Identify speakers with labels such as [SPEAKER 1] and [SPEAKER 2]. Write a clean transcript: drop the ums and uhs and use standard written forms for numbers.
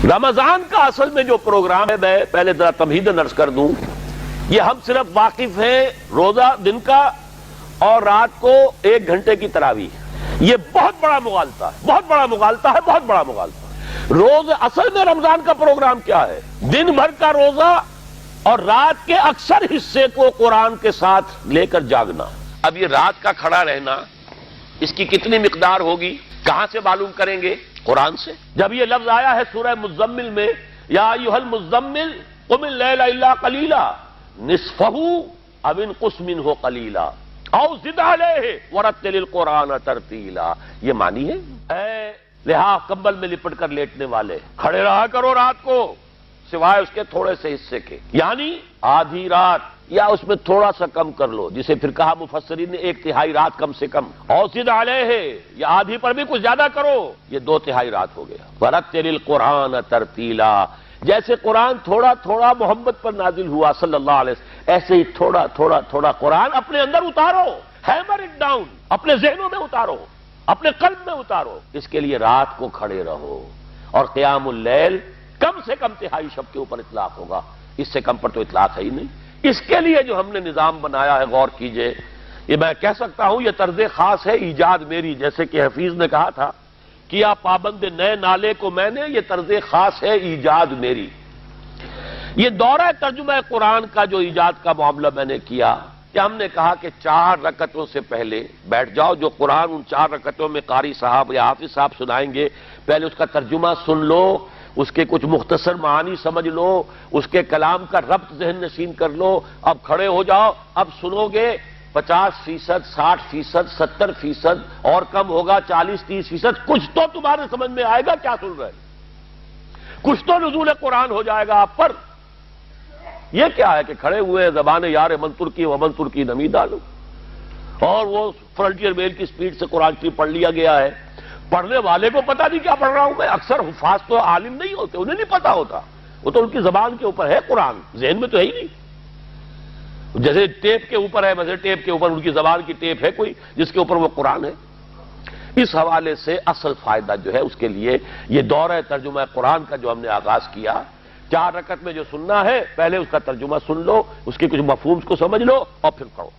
[SPEAKER 1] رمضان کا اصل میں جو پروگرام ہے، میں پہلے ذرا تمہید نرس کر دوں، یہ ہم صرف واقف ہیں روزہ دن کا اور رات کو 1 گھنٹے کی تراویح۔ یہ بہت بڑا مغالطہ ہے، بہت بڑا مغالطہ ہے، بہت بڑا مغالطہ ہے۔ روز اصل میں رمضان کا پروگرام کیا ہے؟ دن بھر کا روزہ اور رات کے اکثر حصے کو قرآن کے ساتھ لے کر جاگنا۔ اب یہ رات کا کھڑا رہنا، اس کی کتنی مقدار ہوگی، کہاں سے معلوم کریں گے؟ قرآن سے۔ جب یہ لفظ آیا ہے سورہ مزمل میں، یا ایھا المزمل قم اللیل الا قلیلا نصفہ او انقص منہ قلیلا او زد علیہ ورتل القرآن ترتیلا، یہ معنی ہے اے لحاف کمبل میں لپٹ کر لیٹنے والے، کھڑے رہا کرو رات کو سوائے اس کے تھوڑے سے حصے کے، یعنی آدھی رات یا اس میں تھوڑا سا کم کر لو، جسے پھر کہا مفسرین نے 1/3 رات کم سے کم، اور زد علیہ یا آدھی پر بھی کچھ زیادہ کرو، یہ 2/3 رات ہو گیا۔ ورتل القرآن ترتیلا، جیسے قرآن تھوڑا تھوڑا محمد پر نازل ہوا صلی اللہ علیہ وسلم، ایسے ہی تھوڑا تھوڑا تھوڑا قرآن اپنے اندر اتارو، ہیمر اٹ ڈاؤن، اپنے ذہنوں میں اتارو، اپنے قلب میں اتارو۔ اس کے لیے رات کو کھڑے رہو، اور قیام اللیل کم سے کم 1/3 شب کے اوپر اطلاق ہوگا، اس سے کم پر تو اطلاق ہے ہی نہیں۔ اس کے لیے جو ہم نے نظام بنایا ہے، غور کیجئے، یہ میں کہہ سکتا ہوں یہ طرز خاص ہے، ایجاد میری، جیسے کہ حفیظ نے کہا تھا، کیا پابند نئے نالے کو میں نے، یہ طرز خاص ہے ایجاد میری۔ یہ دورہ ترجمہ قرآن کا جو ایجاد کا معاملہ میں نے کیا، کہ ہم نے کہا کہ 4 رکعتوں سے پہلے بیٹھ جاؤ، جو قرآن ان 4 رکعتوں میں قاری صاحب یا حافظ صاحب سنائیں گے، پہلے اس کا ترجمہ سن لو، اس کے کچھ مختصر معانی سمجھ لو، اس کے کلام کا ربط ذہن نشین کر لو، اب کھڑے ہو جاؤ، اب سنو گے 50%، 60%، 70%، اور کم ہوگا 40-30%، کچھ تو تمہارے سمجھ میں آئے گا کیا سن رہے، کچھ تو نزول قرآن ہو جائے گا آپ پر۔ یہ کیا ہے کہ کھڑے ہوئے زبان یار من ترکی ومن ترکی نمی ڈالو، اور وہ فرنٹیئر میل کی سپیڈ سے قرآن شریف پڑھ لیا گیا ہے، پڑھنے والے کو پتہ نہیں کیا پڑھ رہا ہوں میں۔ اکثر حفاظ تو عالم نہیں ہوتے، انہیں نہیں پتا ہوتا، وہ تو ان کی زبان کے اوپر ہے قرآن، ذہن میں تو ہے ہی نہیں۔ جیسے ٹیپ کے اوپر ہے، ویسے ٹیپ کے اوپر ان کی زبان کی ٹیپ ہے کوئی جس کے اوپر وہ قرآن ہے۔ اس حوالے سے اصل فائدہ جو ہے اس کے لیے یہ دورہ ترجمہ قرآن کا جو ہم نے آغاز کیا، 4 رکعت میں جو سننا ہے پہلے اس کا ترجمہ سن لو، اس کے کچھ مفہوم کو سمجھ لو، اور پھر پڑھو۔